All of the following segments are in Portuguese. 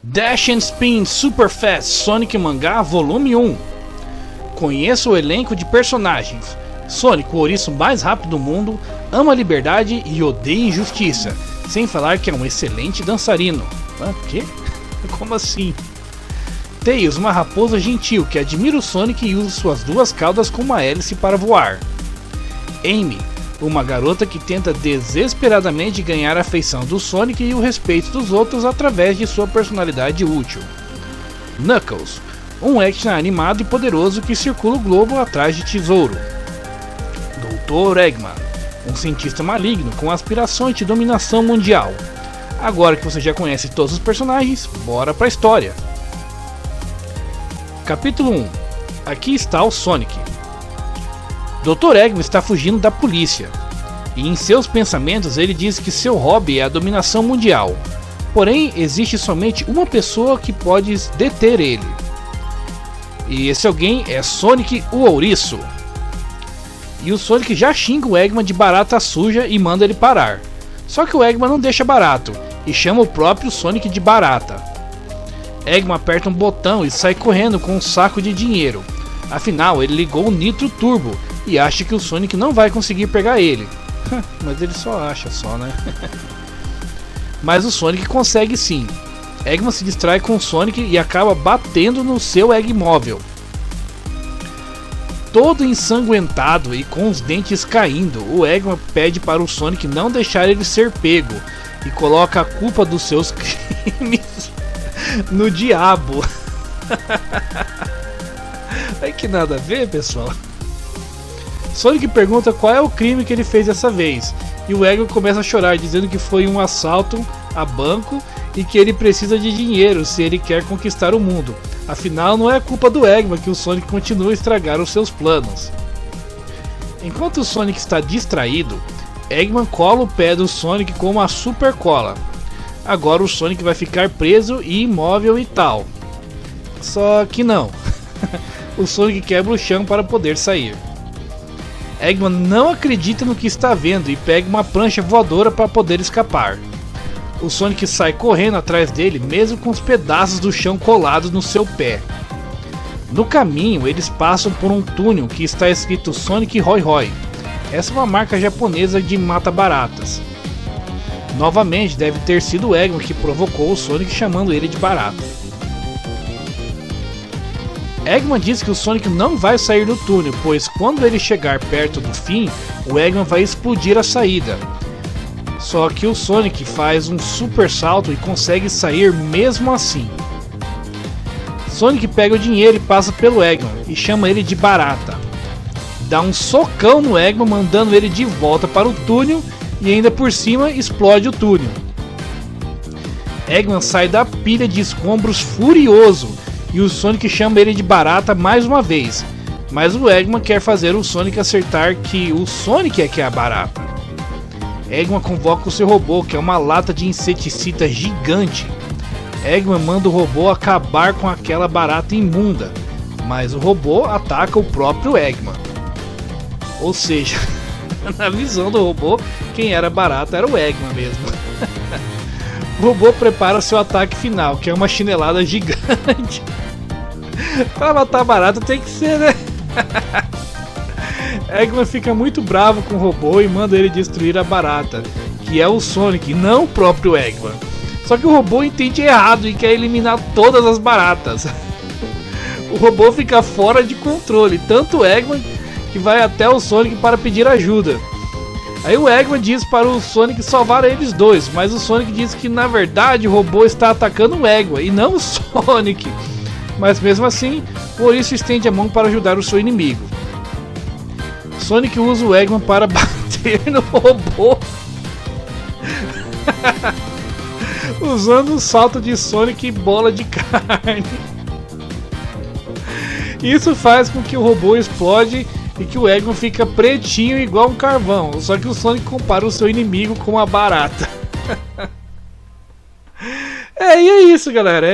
Dash and Spin Super Fast Sonic Mangá Volume 1. Conheça o elenco de personagens. Sonic, o ouriço mais rápido do mundo, ama a liberdade e odeia injustiça, sem falar que é um excelente dançarino. Quê? Como assim? Tails, uma raposa gentil que admira o Sonic e usa suas duas caudas como uma hélice para voar. Amy, uma garota que tenta desesperadamente ganhar a afeição do Sonic e o respeito dos outros através de sua personalidade útil. Knuckles, um action animado e poderoso que circula o globo atrás de tesouro. Dr. Eggman, um cientista maligno com aspirações de dominação mundial. Agora que você já conhece todos os personagens, bora pra história. Capítulo 1. Aqui está o Sonic. Dr. Eggman está fugindo da polícia, e em seus pensamentos ele diz que seu hobby é a dominação mundial. Porém, existe somente uma pessoa que pode deter ele. E esse alguém é Sonic, o ouriço. E o Sonic já xinga o Eggman de barata suja e manda ele parar. Só que o Eggman não deixa barato e chama o próprio Sonic de barata. Eggman aperta um botão e sai correndo com um saco de dinheiro. Afinal, ele ligou o Nitro Turbo e acha que o Sonic não vai conseguir pegar ele. Mas ele só acha só, né? Mas o Sonic consegue sim. Eggman se distrai com o Sonic e acaba batendo no seu Eggmóvel. Todo ensanguentado e com os dentes caindo, o Eggman pede para o Sonic não deixar ele ser pego e coloca a culpa dos seus crimes no diabo. Ai, que nada a ver, pessoal. Sonic pergunta qual é o crime que ele fez dessa vez, e o Eggman começa a chorar, dizendo que foi um assalto a banco e que ele precisa de dinheiro se ele quer conquistar o mundo. Afinal, não é culpa do Eggman que o Sonic continua a estragar os seus planos. Enquanto o Sonic está distraído, Eggman cola o pé do Sonic com uma super cola. Agora o Sonic vai ficar preso e imóvel e tal. Só que não. O Sonic quebra o chão para poder sair. Eggman não acredita no que está vendo e pega uma prancha voadora para poder escapar. O Sonic sai correndo atrás dele, mesmo com os pedaços do chão colados no seu pé. No caminho, eles passam por um túnel que está escrito Sonic Roy Roy. Essa é uma marca japonesa de mata-baratas. Novamente, deve ter sido o Eggman que provocou o Sonic chamando ele de barata. Eggman diz que o Sonic não vai sair do túnel, pois quando ele chegar perto do fim, o Eggman vai explodir a saída. Só que o Sonic faz um super salto e consegue sair mesmo assim. Sonic pega o dinheiro e passa pelo Eggman e chama ele de barata. Dá um socão no Eggman, mandando ele de volta para o túnel e ainda por cima explode o túnel. Eggman sai da pilha de escombros furioso e o Sonic chama ele de barata mais uma vez, mas o Eggman quer fazer o Sonic acertar que o Sonic é que é a barata. Eggman convoca o seu robô, que é uma lata de inseticida gigante. Eggman manda o robô acabar com aquela barata imunda, mas o robô ataca o próprio Eggman. Ou seja, na visão do robô, quem era barata era o Eggman mesmo. O robô prepara seu ataque final, que é uma chinelada gigante. Pra matar a barata tem que ser, né? Eggman fica muito bravo com o robô e manda ele destruir a barata, que é o Sonic, não o próprio Eggman. Só que o robô entende errado e quer eliminar todas as baratas. O robô fica fora de controle, tanto o Eggman que vai até o Sonic para pedir ajuda. Aí o Eggman diz para o Sonic salvar eles dois, mas o Sonic diz que na verdade o robô está atacando o Eggman e não o Sonic. Mas mesmo assim, o ouriço estende a mão para ajudar o seu inimigo. Sonic usa o Eggman para bater no robô, usando o salto de Sonic e bola de carne. Isso faz com que o robô explode e que o Eggman fica pretinho igual um carvão, só que o Sonic compara o seu inimigo com uma barata. E é isso, galera.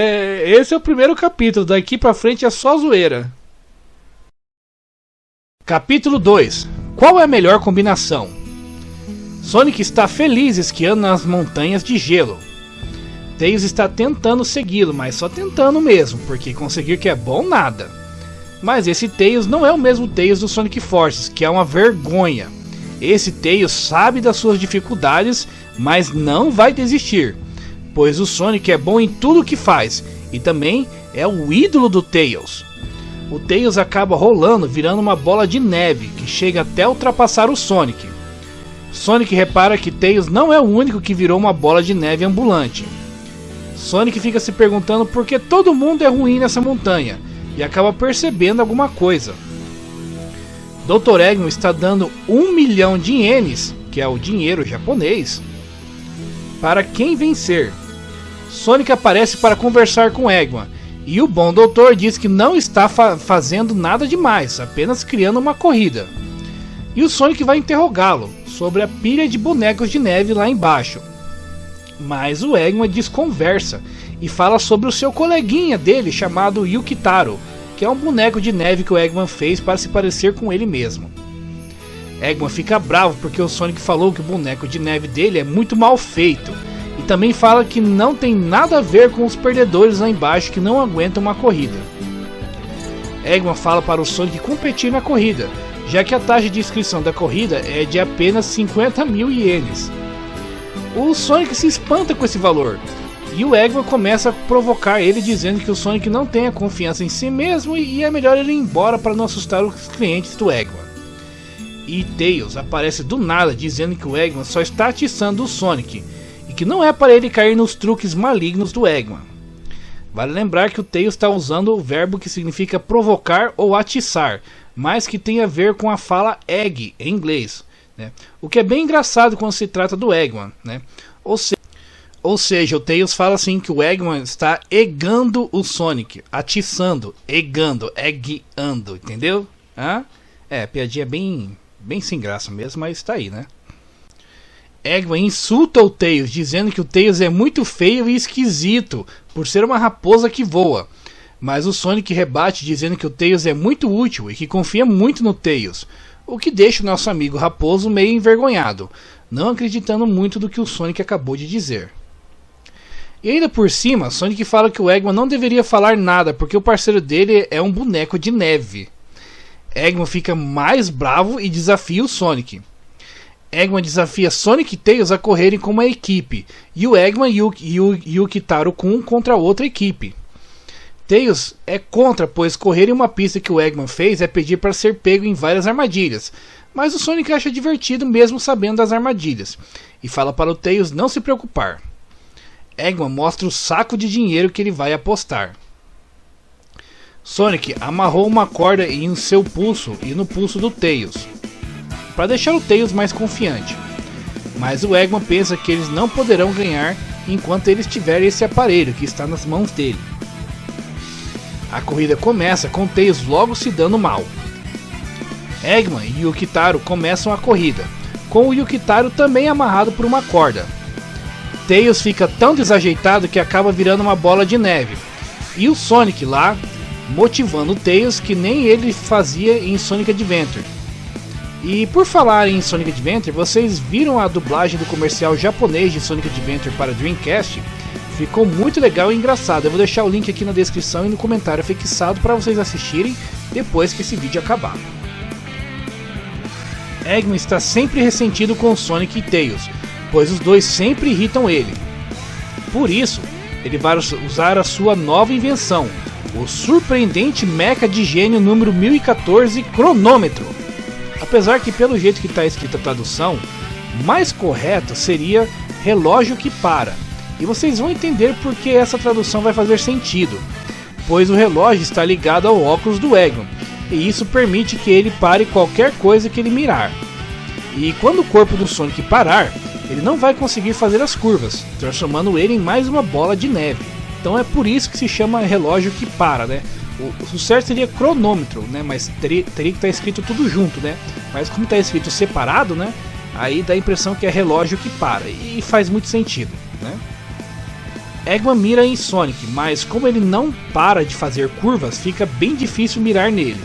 Esse é o primeiro capítulo. Daqui pra frente é só zoeira. Capítulo 2. Qual é a melhor combinação? Sonic está feliz esquiando nas montanhas de gelo. Tails está tentando segui-lo, mas só tentando mesmo, porque conseguir que é bom nada. Mas esse Tails não é o mesmo Tails do Sonic Forces, que é uma vergonha. Esse Tails sabe das suas dificuldades, mas não vai desistir, pois o Sonic é bom em tudo que faz, e também é o ídolo do Tails. O Tails acaba rolando, virando uma bola de neve, que chega até ultrapassar o Sonic. Sonic repara que Tails não é o único que virou uma bola de neve ambulante. Sonic fica se perguntando por que todo mundo é ruim nessa montanha, e acaba percebendo alguma coisa. Dr. Eggman está dando 1 milhão de ienes, que é o dinheiro japonês, para quem vencer. Sonic aparece para conversar com Eggman, e o bom doutor diz que não está fazendo nada demais, apenas criando uma corrida. E o Sonic vai interrogá-lo sobre a pilha de bonecos de neve lá embaixo. Mas o Eggman desconversa e fala sobre o seu coleguinha dele chamado Yukitaro, que é um boneco de neve que o Eggman fez para se parecer com ele mesmo. Eggman fica bravo porque o Sonic falou que o boneco de neve dele é muito mal feito, e também fala que não tem nada a ver com os perdedores lá embaixo que não aguentam uma corrida. Eggman fala para o Sonic competir na corrida, já que a taxa de inscrição da corrida é de apenas 50 mil ienes. O Sonic se espanta com esse valor, e o Eggman começa a provocar ele, dizendo que o Sonic não tem a confiança em si mesmo e é melhor ele ir embora para não assustar os clientes do Eggman. E Tails aparece do nada, dizendo que o Eggman só está atiçando o Sonic e que não é para ele cair nos truques malignos do Eggman. Vale lembrar que o Tails está usando o verbo que significa provocar ou atiçar, mas que tem a ver com a fala egg em inglês, né? O que é bem engraçado quando se trata do Eggman, né? Ou seja, o Tails fala assim que o Eggman está eggando o Sonic, atiçando, eggando, entendeu? Hã? É, piadinha bem sem graça mesmo, mas tá aí, né? Eggman insulta o Tails, dizendo que o Tails é muito feio e esquisito, por ser uma raposa que voa. Mas o Sonic rebate, dizendo que o Tails é muito útil e que confia muito no Tails, o que deixa o nosso amigo raposo meio envergonhado, não acreditando muito do que o Sonic acabou de dizer. E ainda por cima, Sonic fala que o Eggman não deveria falar nada porque o parceiro dele é um boneco de neve. Eggman fica mais bravo e desafia o Sonic. Eggman desafia Sonic e Tails a correrem como uma equipe, e o Eggman e o Yukitaro-kun contra outra equipe. Tails é contra, pois correr em uma pista que o Eggman fez é pedir para ser pego em várias armadilhas, mas o Sonic acha divertido mesmo sabendo das armadilhas, e fala para o Tails não se preocupar. Eggman mostra o saco de dinheiro que ele vai apostar. Sonic amarrou uma corda em seu pulso e no pulso do Tails, para deixar o Tails mais confiante. Mas o Eggman pensa que eles não poderão ganhar enquanto eles tiverem esse aparelho que está nas mãos dele. A corrida começa com Tails logo se dando mal. Eggman e Yukitaro começam a corrida, com o Yukitaro também amarrado por uma corda. Tails fica tão desajeitado que acaba virando uma bola de neve, e o Sonic lá motivando o Tails que nem ele fazia em Sonic Adventure. E por falar em Sonic Adventure, vocês viram a dublagem do comercial japonês de Sonic Adventure para Dreamcast? Ficou muito legal e engraçado. Eu vou deixar o link aqui na descrição e no comentário fixado para vocês assistirem depois que esse vídeo acabar. Eggman está sempre ressentido com Sonic e Tails, pois os dois sempre irritam ele. Por isso, ele vai usar a sua nova invenção, o surpreendente mecha de gênio número 1014 cronômetro. Apesar que pelo jeito que está escrita a tradução, mais correto seria relógio que para. E vocês vão entender porque essa tradução vai fazer sentido, pois o relógio está ligado ao óculos do Eggman, e isso permite que ele pare qualquer coisa que ele mirar. E quando o corpo do Sonic parar, ele não vai conseguir fazer as curvas, transformando ele em mais uma bola de neve. Então é por isso que se chama relógio que para, né? O certo seria cronômetro, né? Mas teria que estar escrito tudo junto, né? Mas como está escrito separado, né? Aí dá a impressão que é relógio que para, e faz muito sentido, né? Eggman mira em Sonic, mas como ele não para de fazer curvas, fica bem difícil mirar nele.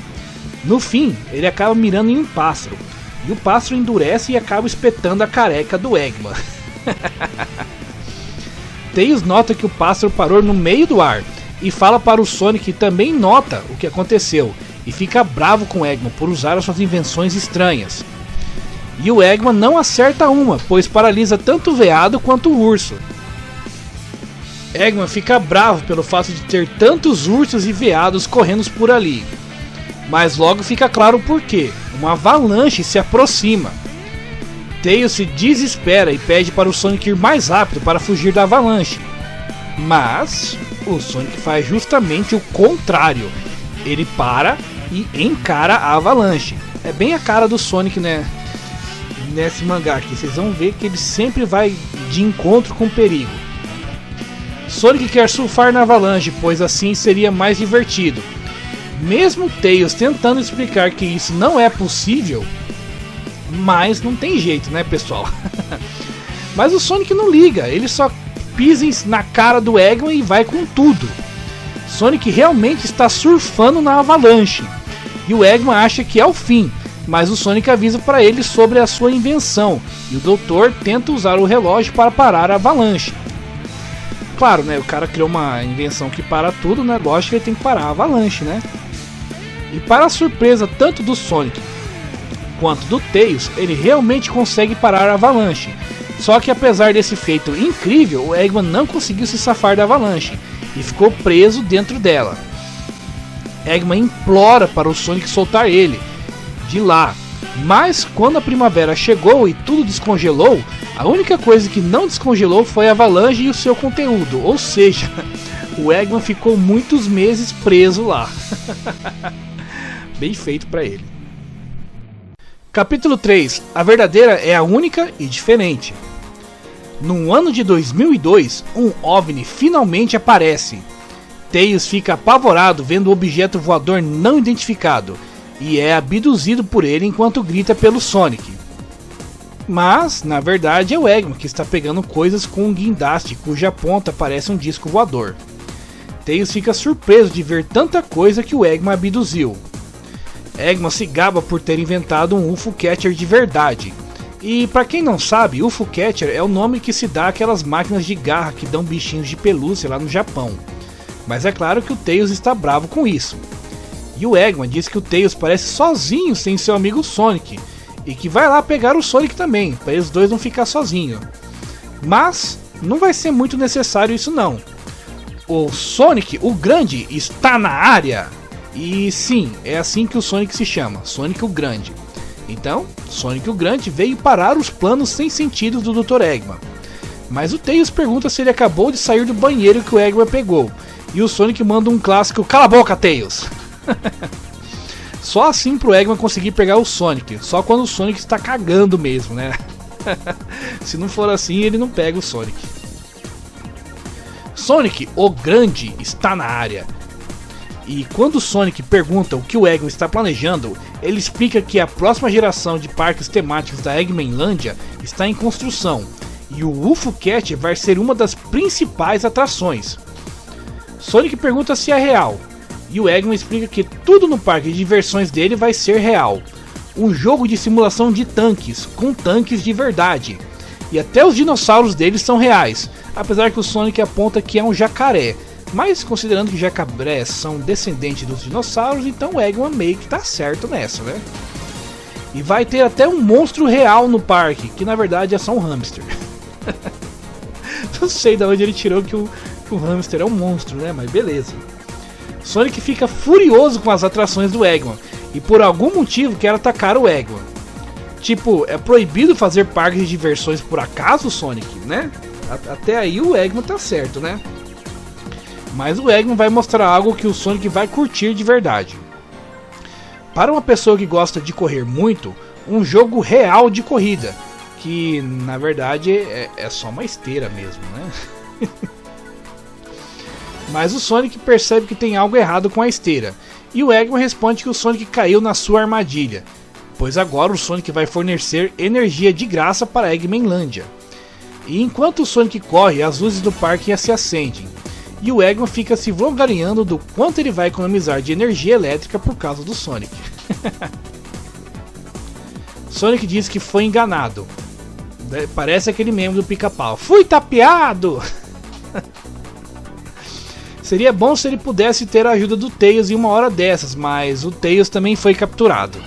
No fim, ele acaba mirando em um pássaro, e o pássaro endurece e acaba espetando a careca do Eggman. Tails nota que o pássaro parou no meio do ar e fala para o Sonic que também nota o que aconteceu e fica bravo com Eggman por usar as suas invenções estranhas. E o Eggman não acerta uma, pois paralisa tanto o veado quanto o urso. Eggman fica bravo pelo fato de ter tantos ursos e veados correndo por ali. Mas logo fica claro o porquê. Uma avalanche se aproxima. Tails se desespera e pede para o Sonic ir mais rápido para fugir da avalanche. Mas o Sonic faz justamente o contrário. Ele para e encara a avalanche. É bem a cara do Sonic, né? Nesse mangá aqui. Vocês vão ver que ele sempre vai de encontro com o perigo. Sonic quer surfar na avalanche, pois assim seria mais divertido. Mesmo Tails tentando explicar que isso não é possível, mas não tem jeito, né, pessoal? Mas o Sonic não liga, ele só pisa na cara do Eggman e vai com tudo. Sonic realmente está surfando na avalanche e o Eggman acha que é o fim, mas o Sonic avisa para ele sobre a sua invenção e o Doutor tenta usar o relógio para parar a avalanche. Claro, né, o cara criou uma invenção que para tudo, né, lógico que ele tem que parar a avalanche, né? E para a surpresa tanto do Sonic quanto do Tails, ele realmente consegue parar a avalanche. Só que apesar desse feito incrível, o Eggman não conseguiu se safar da avalanche e ficou preso dentro dela. Eggman implora para o Sonic soltar ele de lá, mas quando a primavera chegou e tudo descongelou, a única coisa que não descongelou foi a avalanche e o seu conteúdo, ou seja, o Eggman ficou muitos meses preso lá. Bem feito para ele. Capítulo 3. A verdadeira é a única e diferente. No ano de 2002, um OVNI finalmente aparece. Tails fica apavorado vendo o objeto voador não identificado e é abduzido por ele enquanto grita pelo Sonic. Mas, na verdade, é o Eggman que está pegando coisas com um guindaste cuja ponta parece um disco voador. Tails fica surpreso de ver tanta coisa que o Eggman abduziu. Eggman se gaba por ter inventado um UFO Catcher de verdade. E para quem não sabe, UFO Catcher é o nome que se dá àquelas máquinas de garra que dão bichinhos de pelúcia lá no Japão. Mas é claro que o Tails está bravo com isso. E o Eggman diz que o Tails parece sozinho sem seu amigo Sonic e que vai lá pegar o Sonic também, para eles dois não ficar sozinhos. Mas não vai ser muito necessário isso não. O Sonic, o Grande, está na área. E sim, é assim que o Sonic se chama, Sonic o Grande. Então, Sonic o Grande veio parar os planos sem sentido do Dr. Eggman. Mas o Tails pergunta se ele acabou de sair do banheiro que o Eggman pegou. E o Sonic manda um clássico, cala a boca, Tails! Só assim pro Eggman conseguir pegar o Sonic, só quando o Sonic está cagando mesmo, né? Se não for assim, ele não pega o Sonic. Sonic o Grande está na área. E quando o Sonic pergunta o que o Eggman está planejando, ele explica que a próxima geração de parques temáticos da Eggmanlândia está em construção e o UFO Catcher vai ser uma das principais atrações. Sonic pergunta se é real e o Eggman explica que tudo no parque de diversões dele vai ser real. Um jogo de simulação de tanques, com tanques de verdade. E até os dinossauros deles são reais, apesar que o Sonic aponta que é um jacaré. Mas considerando que jacarés são descendentes dos dinossauros, então o Eggman meio que tá certo nessa, né? E vai ter até um monstro real no parque, que na verdade é só um hamster. Não sei de onde ele tirou que o hamster é um monstro, né? Mas beleza. Sonic fica furioso com as atrações do Eggman e por algum motivo quer atacar o Eggman. Tipo, é proibido fazer parques de diversões por acaso, Sonic, né? Até aí o Eggman tá certo, né? Mas o Eggman vai mostrar algo que o Sonic vai curtir de verdade. Para uma pessoa que gosta de correr muito, um jogo real de corrida, que na verdade é só uma esteira mesmo, né? Mas o Sonic percebe que tem algo errado com a esteira, e o Eggman responde que o Sonic caiu na sua armadilha, pois agora o Sonic vai fornecer energia de graça para a Eggmanlândia. E enquanto o Sonic corre, as luzes do parque se acendem, e o Eggman fica se vangloriando do quanto ele vai economizar de energia elétrica por causa do Sonic. Sonic diz que foi enganado. Parece aquele meme do Pica-Pau. Fui tapeado! Seria bom se ele pudesse ter a ajuda do Tails em uma hora dessas, mas o Tails também foi capturado.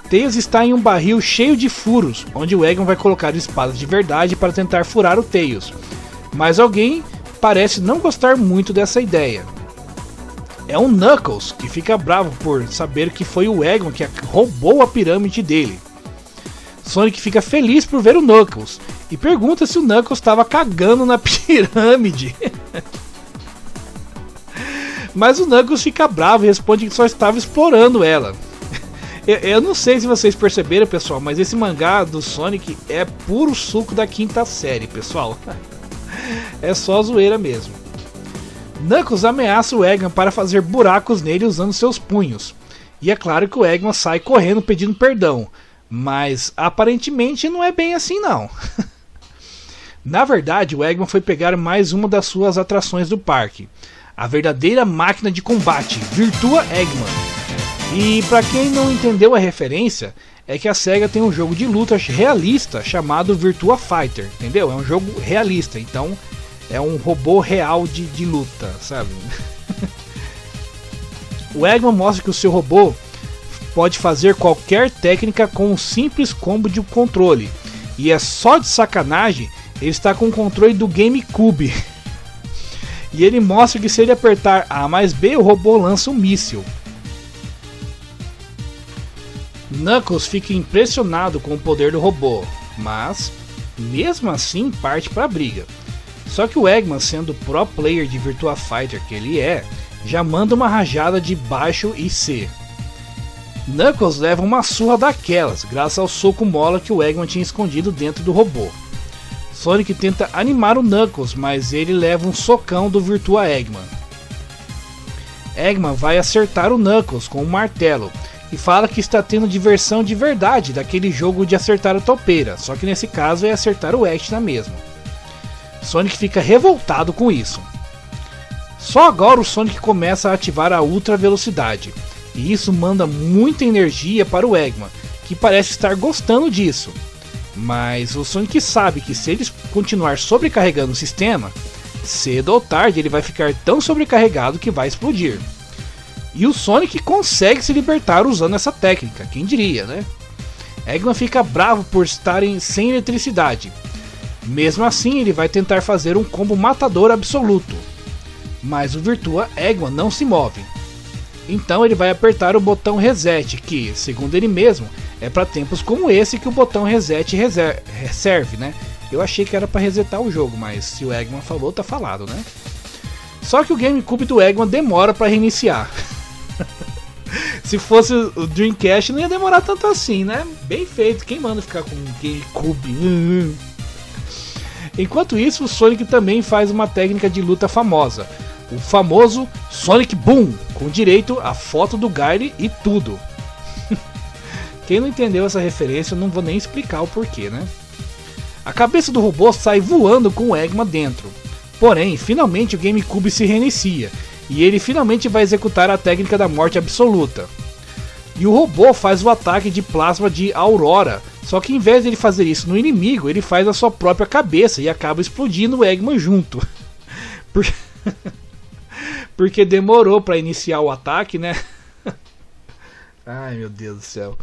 Tails está em um barril cheio de furos, onde o Eggman vai colocar espadas de verdade para tentar furar o Tails. Mas alguém parece não gostar muito dessa ideia. É um Knuckles, que fica bravo por saber que foi o Eggman que roubou a pirâmide dele. Sonic fica feliz por ver o Knuckles e pergunta se o Knuckles estava cagando na pirâmide. Mas o Knuckles fica bravo e responde que só estava explorando ela. Eu não sei se vocês perceberam, pessoal, mas esse mangá do Sonic é puro suco da quinta série, pessoal. É só zoeira mesmo. Knuckles ameaça o Eggman para fazer buracos nele usando seus punhos. E é claro que o Eggman sai correndo pedindo perdão. Mas aparentemente não é bem assim não. Na verdade, o Eggman foi pegar mais uma das suas atrações do parque. A verdadeira máquina de combate, Virtua Eggman. E para quem não entendeu a referência, é que a SEGA tem um jogo de luta realista chamado Virtua Fighter, entendeu? É um jogo realista, então é um robô real de luta, sabe? O Eggman mostra que o seu robô pode fazer qualquer técnica com um simples combo de controle. E é só de sacanagem, ele está com o controle do GameCube. E ele mostra que se ele apertar A mais B, o robô lança um míssil. Knuckles fica impressionado com o poder do robô, mas mesmo assim parte para a briga. Só que o Eggman, sendo o pro player de Virtua Fighter que ele é, já manda uma rajada de baixo e C. Knuckles leva uma surra daquelas, graças ao soco mola que o Eggman tinha escondido dentro do robô. Sonic tenta animar o Knuckles, mas ele leva um socão do Virtua Eggman. Eggman vai acertar o Knuckles com um martelo e fala que está tendo diversão de verdade daquele jogo de acertar a topeira, só que nesse caso é acertar o Action mesmo. Sonic fica revoltado com isso. Só agora o Sonic começa a ativar a ultra velocidade, e isso manda muita energia para o Eggman, que parece estar gostando disso. Mas o Sonic sabe que se ele continuar sobrecarregando o sistema, cedo ou tarde ele vai ficar tão sobrecarregado que vai explodir. E o Sonic consegue se libertar usando essa técnica, quem diria, né? Eggman fica bravo por estarem sem eletricidade. Mesmo assim, ele vai tentar fazer um combo matador absoluto. Mas o Virtua Eggman não se move. Então ele vai apertar o botão reset, que, segundo ele mesmo, é para tempos como esse que o botão reset serve, né? Eu achei que era para resetar o jogo, mas se o Eggman falou, tá falado, né? Só que o GameCube do Eggman demora para reiniciar. Se fosse o Dreamcast não ia demorar tanto assim, né? Bem feito, quem manda ficar com o GameCube? Enquanto isso, o Sonic também faz uma técnica de luta famosa, o famoso Sonic Boom, com direito à foto do Guile e tudo. Quem não entendeu essa referência, eu não vou nem explicar o porquê, né? A cabeça do robô sai voando com o Eggman dentro. Porém, finalmente o GameCube se reinicia, e ele finalmente vai executar a técnica da morte absoluta. E o robô faz o ataque de plasma de Aurora, só que em vez de ele fazer isso no inimigo, ele faz a sua própria cabeça e acaba explodindo o Eggman junto. Porque demorou para iniciar o ataque, né? Ai, meu Deus do céu.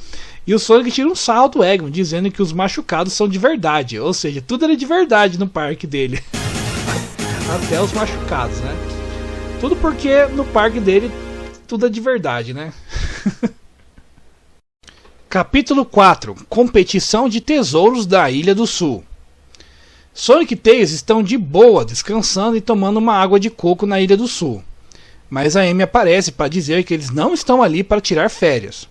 E o Sonic tira um sarro do Eggman, dizendo que os machucados são de verdade. Ou seja, tudo era de verdade no parque dele. Até os machucados, né? Tudo porque no parque dele tudo é de verdade, né? Capítulo 4. Competição de tesouros da Ilha do Sul. Sonic e Tails estão de boa, descansando e tomando uma água de coco na Ilha do Sul. Mas a Amy aparece para dizer que eles não estão ali para tirar férias.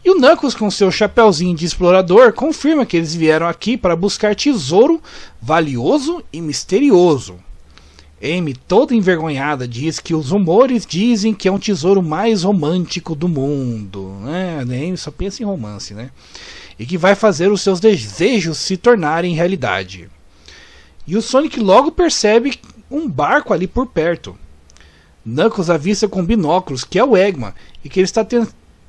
E o Knuckles, com seu chapeuzinho de explorador, confirma que eles vieram aqui para buscar tesouro valioso e misterioso. Amy, toda envergonhada, diz que os rumores dizem que é um tesouro mais romântico do mundo. A Amy só pensa em romance, né? E que vai fazer os seus desejos se tornarem realidade. E o Sonic logo percebe um barco ali por perto. Knuckles avista com binóculos que é o Eggman e que ele está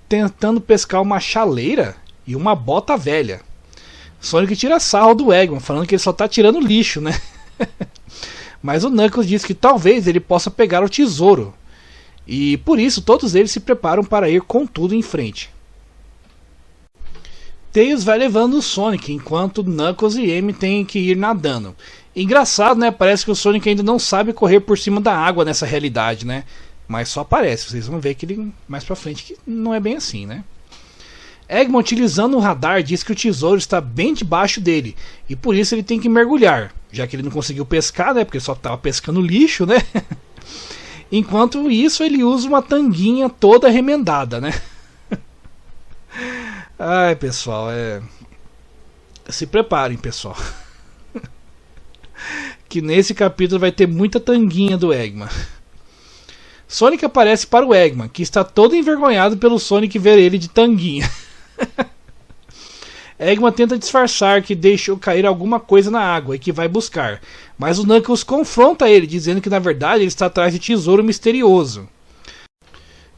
tentando pescar uma chaleira e uma bota velha. Sonic tira sarro do Eggman, falando que ele só está tirando lixo, né? Mas o Knuckles diz que talvez ele possa pegar o tesouro. E por isso todos eles se preparam para ir com tudo em frente. Tails vai levando o Sonic, enquanto Knuckles e Amy têm que ir nadando. Engraçado, né? Parece que o Sonic ainda não sabe correr por cima da água nessa realidade, né? Mas só parece, vocês vão ver que ele mais pra frente que não é bem assim, né? Eggman, utilizando o radar, diz que o tesouro está bem debaixo dele, e por isso ele tem que mergulhar, já que ele não conseguiu pescar, né? Porque só estava pescando lixo, né? Enquanto isso, ele usa uma tanguinha toda remendada, né? Ai, pessoal, se preparem, pessoal. Que nesse capítulo vai ter muita tanguinha do Eggman. Sonic aparece para o Eggman, que está todo envergonhado pelo Sonic ver ele de tanguinha. Eggman tenta disfarçar que deixou cair alguma coisa na água e que vai buscar, mas o Knuckles confronta ele, dizendo que na verdade ele está atrás de tesouro misterioso.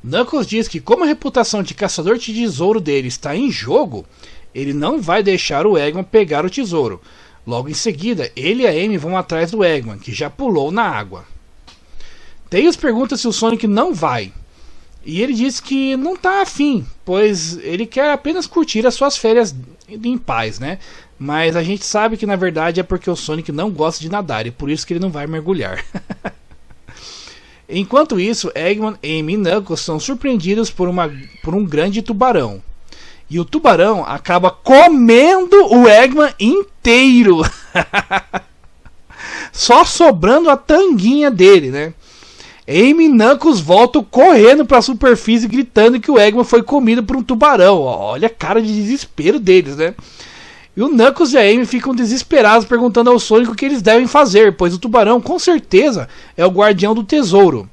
Knuckles diz que como a reputação de caçador de tesouro dele está em jogo, ele não vai deixar o Eggman pegar o tesouro. Logo em seguida, ele e a Amy vão atrás do Eggman, que já pulou na água. Tails pergunta se o Sonic não vai, e ele diz que não está afim, pois ele quer apenas curtir as suas férias em paz, né? Mas a gente sabe que na verdade é porque o Sonic não gosta de nadar e por isso que ele não vai mergulhar. Enquanto isso, Eggman, Amy e Knuckles são surpreendidos por um grande tubarão. E o tubarão acaba comendo o Eggman inteiro. Só sobrando a tanguinha dele, né? Amy e Knuckles voltam correndo para a superfície gritando que o Eggman foi comido por um tubarão. Olha a cara de desespero deles, né? E o Knuckles e a Amy ficam desesperados perguntando ao Sonic o que eles devem fazer, pois o tubarão com certeza é o guardião do tesouro.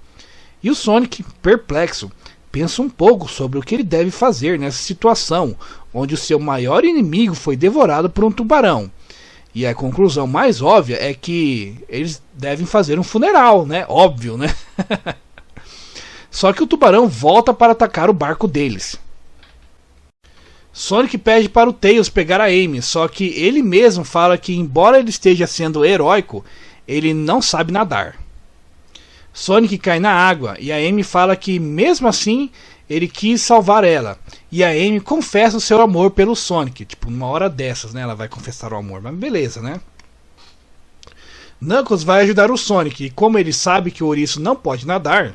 E o Sonic, perplexo, pensa um pouco sobre o que ele deve fazer nessa situação, onde o seu maior inimigo foi devorado por um tubarão. E a conclusão mais óbvia é que eles devem fazer um funeral, né? Óbvio, né? Só que o tubarão volta para atacar o barco deles. Sonic pede para o Tails pegar a Amy, só que ele mesmo fala que embora ele esteja sendo heróico, ele não sabe nadar. Sonic cai na água e a Amy fala que mesmo assim ele quis salvar ela. E a Amy confessa o seu amor pelo Sonic. Tipo, numa hora dessas, né? Ela vai confessar o amor. Mas beleza, né? Knuckles vai ajudar o Sonic. E como ele sabe que o ouriço não pode nadar,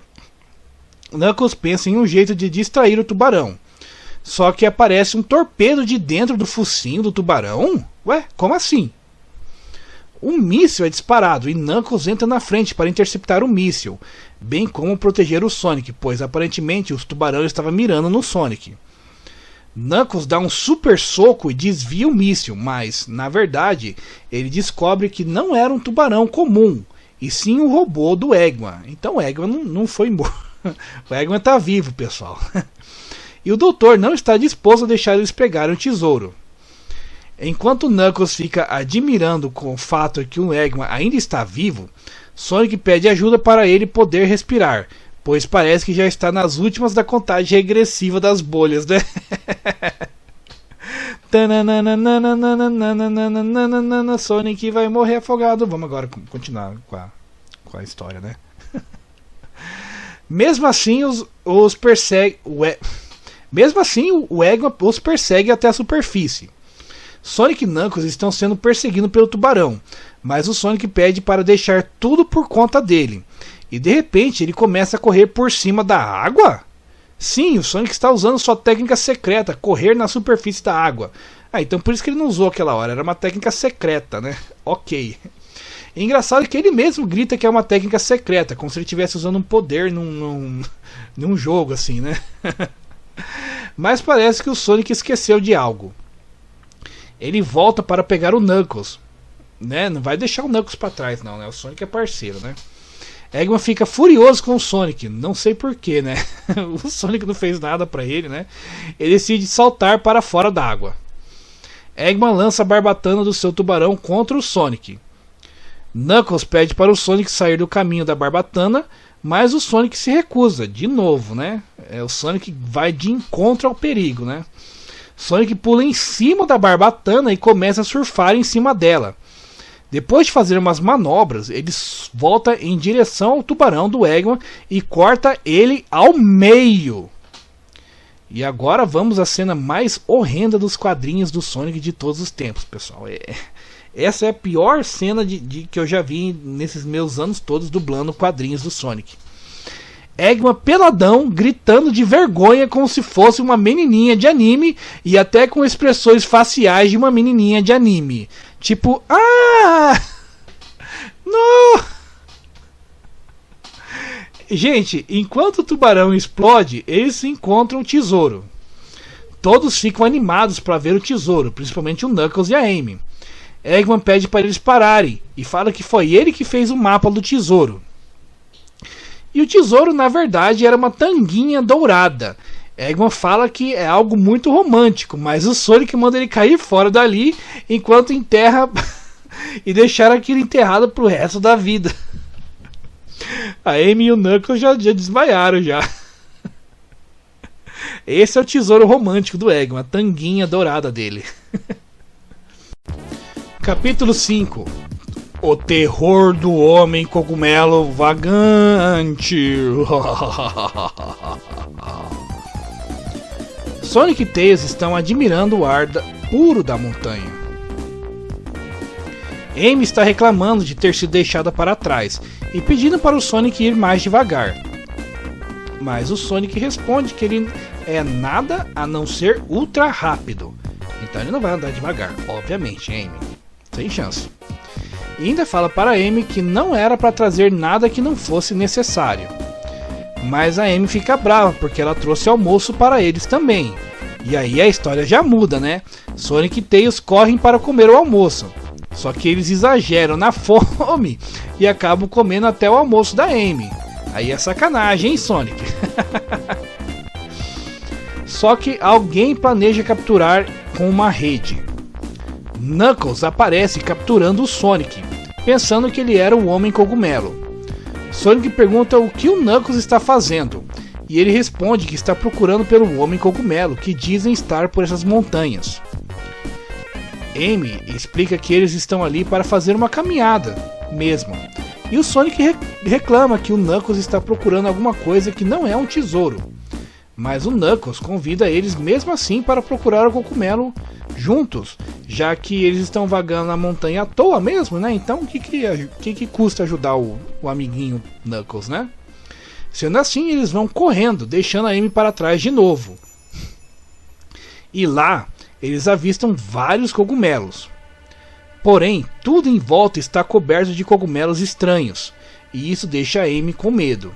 Knuckles pensa em um jeito de distrair o tubarão. Só que aparece um torpedo de dentro do focinho do tubarão? Ué, como assim? Um míssil é disparado e Knuckles entra na frente para interceptar o míssil, bem como proteger o Sonic, pois aparentemente os tubarões estavam mirando no Sonic. Knuckles dá um super soco e desvia o míssil, mas, na verdade, ele descobre que não era um tubarão comum, e sim um robô do Eggman. Então o Eggman não foi morto. O Eggman está vivo, pessoal. E o doutor não está disposto a deixar eles pegarem o tesouro. Enquanto Knuckles fica admirando com o fato que o Eggman ainda está vivo, Sonic pede ajuda para ele poder respirar, pois parece que já está nas últimas da contagem regressiva das bolhas, né? Sonic vai morrer afogado. Vamos agora continuar com a história, né? Mesmo assim, os persegue. Mesmo assim, o Eggman os persegue até a superfície. Sonic e Knuckles estão sendo perseguidos pelo tubarão, mas o Sonic pede para deixar tudo por conta dele. E de repente ele começa a correr por cima da água? Sim, o Sonic está usando sua técnica secreta, correr na superfície da água. Ah, então por isso que ele não usou aquela hora, era uma técnica secreta, né? Ok. É engraçado que ele mesmo grita que é uma técnica secreta, como se ele estivesse usando um poder num jogo assim, né? Mas parece que o Sonic esqueceu de algo. Ele volta para pegar o Knuckles, né? Não vai deixar o Knuckles para trás não, né? O Sonic é parceiro, né? Eggman fica furioso com o Sonic, não sei porquê, né? O Sonic não fez nada para ele, né? Ele decide saltar para fora d'água. Eggman lança a barbatana do seu tubarão contra o Sonic. Knuckles pede para o Sonic sair do caminho da barbatana, mas o Sonic se recusa, de novo, né? O Sonic vai de encontro ao perigo, né? Sonic pula em cima da barbatana e começa a surfar em cima dela. Depois de fazer umas manobras, ele volta em direção ao tubarão do Eggman e corta ele ao meio. E agora vamos à cena mais horrenda dos quadrinhos do Sonic de todos os tempos, pessoal. Essa é a pior cena que eu já vi nesses meus anos todos dublando quadrinhos do Sonic. Eggman peladão, gritando de vergonha como se fosse uma menininha de anime e até com expressões faciais de uma menininha de anime. Tipo, ah! Não! Gente, enquanto o tubarão explode, eles encontram o tesouro. Todos ficam animados para ver o tesouro, principalmente o Knuckles e a Amy. Eggman pede para eles pararem e fala que foi ele que fez o mapa do tesouro. E o tesouro, na verdade, era uma tanguinha dourada. Eggman fala que é algo muito romântico, mas o Sonic manda ele cair fora dali enquanto enterra e deixar aquilo enterrado pro resto da vida. A Amy e o Knuckles já desmaiaram já. Esse é o tesouro romântico do Eggman, a tanguinha dourada dele. Capítulo 5. O terror do homem cogumelo vagante. Sonic e Tails estão admirando o ar puro da montanha. Amy está reclamando de ter sido deixada para trás e pedindo para o Sonic ir mais devagar. Mas o Sonic responde que ele é nada a não ser ultra rápido. Então ele não vai andar devagar, obviamente, Amy. Sem chance. E ainda fala para a Amy que não era para trazer nada que não fosse necessário. Mas a Amy fica brava porque ela trouxe almoço para eles também. E aí a história já muda, né? Sonic e Tails correm para comer o almoço. Só que eles exageram na fome e acabam comendo até o almoço da Amy. Aí é sacanagem, hein, Sonic? Só que alguém planeja capturar com uma rede. Knuckles aparece capturando o Sonic, pensando que ele era o Homem Cogumelo. Sonic pergunta o que o Knuckles está fazendo, e ele responde que está procurando pelo Homem Cogumelo, que dizem estar por essas montanhas. Amy explica que eles estão ali para fazer uma caminhada mesmo, e o Sonic reclama que o Knuckles está procurando alguma coisa que não é um tesouro. Mas o Knuckles convida eles mesmo assim para procurar o cogumelo juntos, já que eles estão vagando na montanha à toa mesmo, né? Então o que custa ajudar o amiguinho Knuckles, né? Sendo assim, eles vão correndo, deixando a Amy para trás de novo. E lá, eles avistam vários cogumelos. Porém, tudo em volta está coberto de cogumelos estranhos, e isso deixa a Amy com medo.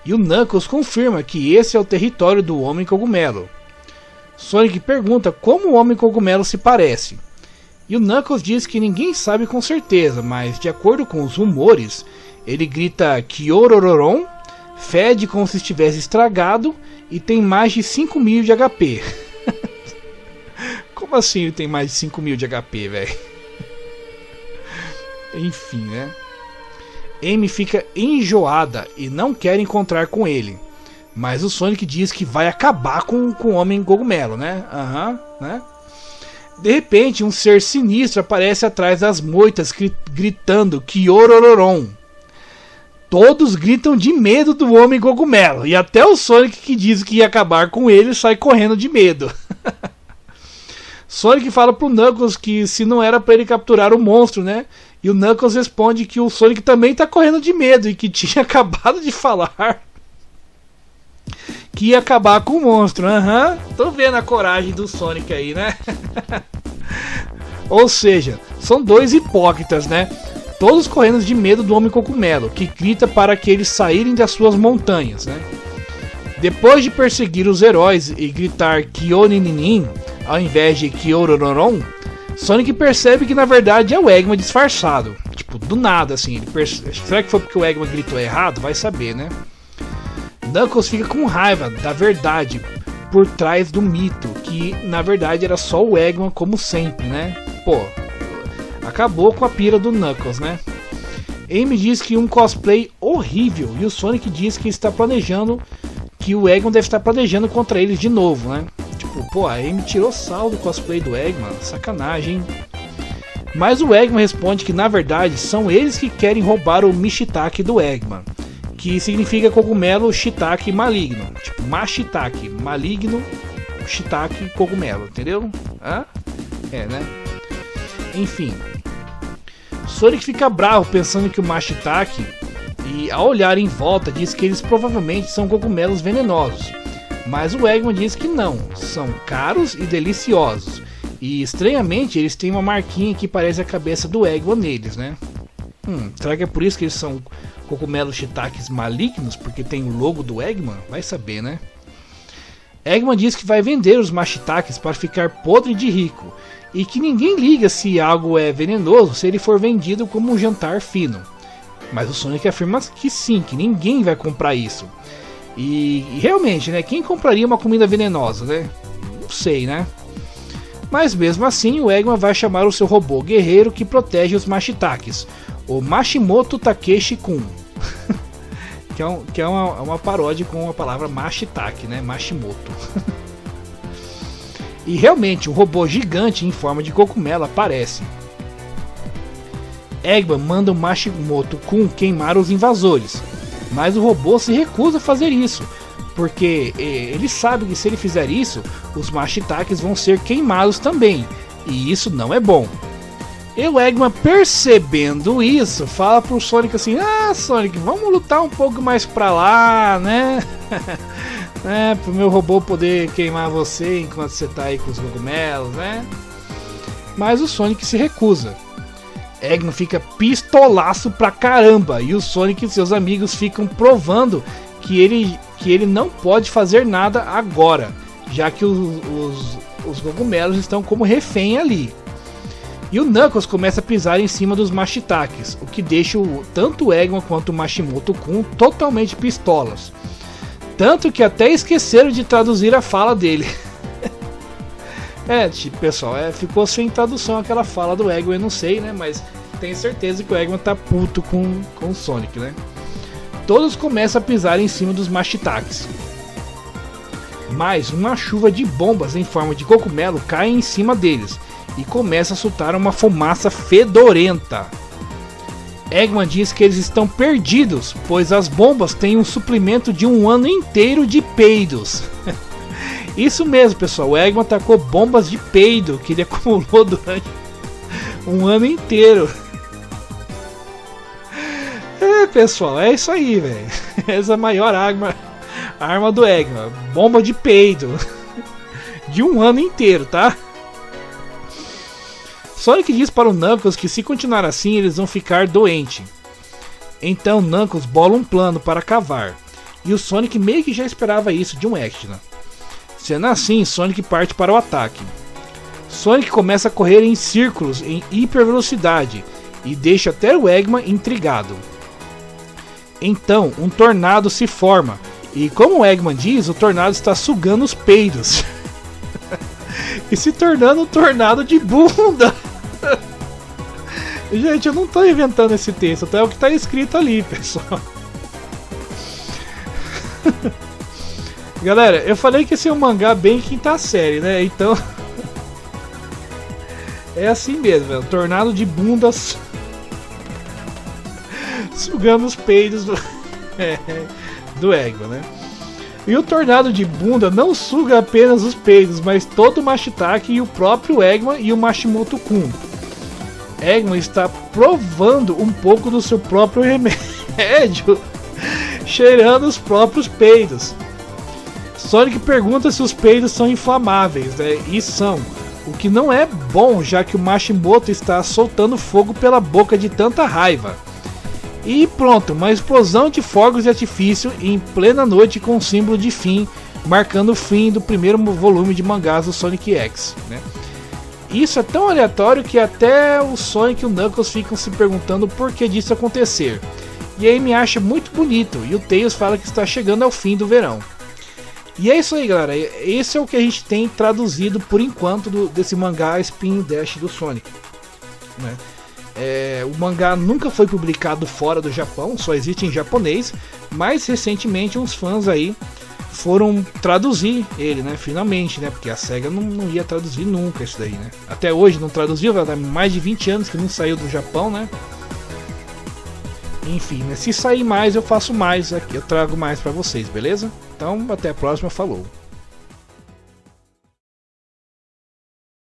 E o Knuckles confirma que esse é o território do Homem Cogumelo. Sonic pergunta como o Homem Cogumelo se parece. E o Knuckles diz que ninguém sabe com certeza, mas de acordo com os rumores, ele grita Kyorororon, fede como se estivesse estragado e tem mais de 5.000 de HP. Como assim ele tem mais de 5.000 de HP, velho? Enfim, né? Amy fica enjoada e não quer encontrar com ele. Mas o Sonic diz que vai acabar com o Homem Cogumelo, né? Né? De repente, um ser sinistro aparece atrás das moitas gritando Kyorororon. Todos gritam de medo do Homem Cogumelo. E até o Sonic, que diz que ia acabar com ele, sai correndo de medo. Sonic fala pro Knuckles que se não era para ele capturar o monstro, né? E o Knuckles responde que o Sonic também tá correndo de medo e que tinha acabado de falar que ia acabar com o monstro. Tô vendo a coragem do Sonic aí, né? Ou seja, são dois hipócritas, né? Todos correndo de medo do Homem Cogumelo, que grita para que eles saírem das suas montanhas, né? Depois de perseguir os heróis e gritar Kyonininin ao invés de Kyorororon, Sonic percebe que na verdade é o Eggman disfarçado. Tipo, do nada assim. Será que foi porque o Eggman gritou errado? Vai saber, né? Knuckles fica com raiva da verdade por trás do mito, que na verdade era só o Eggman como sempre, né? Pô, acabou com a pira do Knuckles, né? Amy diz que um cosplay horrível e o Sonic diz que está planejando, que o Eggman deve estar planejando contra eles de novo, né? Tipo, pô, a Amy tirou sal do cosplay do Eggman, sacanagem, hein? Mas o Eggman responde que na verdade são eles que querem roubar o Mishitake do Eggman, que significa cogumelo shiitake maligno, tipo mashitake, maligno, shiitake, cogumelo, entendeu? Hã? É, né? Enfim, Sonic fica bravo pensando que o mashitake, e ao olhar em volta diz que eles provavelmente são cogumelos venenosos, mas o Eggman diz que não, são caros e deliciosos, e estranhamente eles têm uma marquinha que parece a cabeça do Eggman neles, né? Será que é por isso que eles são cogumelos shiitakes malignos, porque tem o logo do Eggman? Vai saber, né? Eggman diz que vai vender os mashitakes para ficar podre de rico, e que ninguém liga se algo é venenoso se ele for vendido como um jantar fino. Mas o Sonic afirma que sim, que ninguém vai comprar isso. E realmente, né? Quem compraria uma comida venenosa, né? Não sei, né? Mas mesmo assim, o Eggman vai chamar o seu robô guerreiro que protege os mashitakes, o Mashimoto Takeshi-kun. que é uma paródia com a palavra mashitake, né? Mashimoto. E realmente, um robô gigante em forma de cogumelo aparece. Eggman manda o Mashimoto-kun queimar os invasores, mas o robô se recusa a fazer isso, porque ele sabe que se ele fizer isso, os mashitakes vão ser queimados também, e isso não é bom. E o Eggman, percebendo isso, fala pro Sonic assim: ah, Sonic, vamos lutar um pouco mais pra lá, né? Pro meu robô poder queimar você enquanto você tá aí com os cogumelos, né? Mas o Sonic se recusa. Eggman fica pistolaço pra caramba, e o Sonic e seus amigos ficam provando que ele não pode fazer nada agora, já que os cogumelos estão como refém ali. E o Knuckles começa a pisar em cima dos mashitakes, o que deixa tanto o Eggman quanto o Mashimoto-kun totalmente pistolas. Tanto que até esqueceram de traduzir a fala dele. Pessoal, ficou sem tradução aquela fala do Eggman, eu não sei, né? Mas tenho certeza que o Eggman tá puto com o Sonic, né? Todos começam a pisar em cima dos mashitakes. Mas uma chuva de bombas em forma de cogumelo cai em cima deles e começa a soltar uma fumaça fedorenta. Eggman diz que eles estão perdidos, pois as bombas têm um suplemento de um ano inteiro de peidos. Isso mesmo, pessoal, o Eggman tacou bombas de peido que ele acumulou durante um ano inteiro. Pessoal, é isso aí, velho. Essa é a maior arma do Eggman, bomba de peido. De um ano inteiro, tá? Sonic diz para o Knuckles que se continuar assim eles vão ficar doentes. Então Knuckles bola um plano para cavar, e o Sonic meio que já esperava isso de um Echidna. Sendo assim, Sonic parte para o ataque. Sonic começa a correr em círculos em hipervelocidade e deixa até o Eggman intrigado. Então um tornado se forma, e como o Eggman diz, o tornado está sugando os peidos e se tornando um tornado de bunda. Gente, eu não estou inventando esse texto, é o que está escrito ali, pessoal. Galera, eu falei que esse é um mangá bem quinta série, né? Então é assim mesmo, velho. Tornado de bundas sugando os peidos do Eggman, né? E o tornado de bunda não suga apenas os peidos, mas todo o Mashitake e o próprio Eggman e o Mashimoto-kun. Eggman está provando um pouco do seu próprio remédio, cheirando os próprios peidos. Sonic pergunta se os peidos são inflamáveis, né? E são, o que não é bom, já que o Mashimoto está soltando fogo pela boca de tanta raiva. E pronto, uma explosão de fogos de artifício em plena noite com um símbolo de fim, marcando o fim do primeiro volume de mangás do Sonic X, né? Isso é tão aleatório que até o Sonic e o Knuckles ficam se perguntando por que disso acontecer. E a Amy acha muito bonito, e o Tails fala que está chegando ao fim do verão. E é isso aí, galera, esse é o que a gente tem traduzido por enquanto desse mangá Spin Dash do Sonic, né? O mangá nunca foi publicado fora do Japão, só existe em japonês, mas recentemente uns fãs aí foram traduzir ele, né? Finalmente, né? Porque a SEGA não ia traduzir nunca isso daí, né? Até hoje não traduziu, vai dar mais de 20 anos que não saiu do Japão, né? Enfim, né? Se sair mais, eu faço mais aqui, eu trago mais pra vocês, beleza? Então, até a próxima, falou!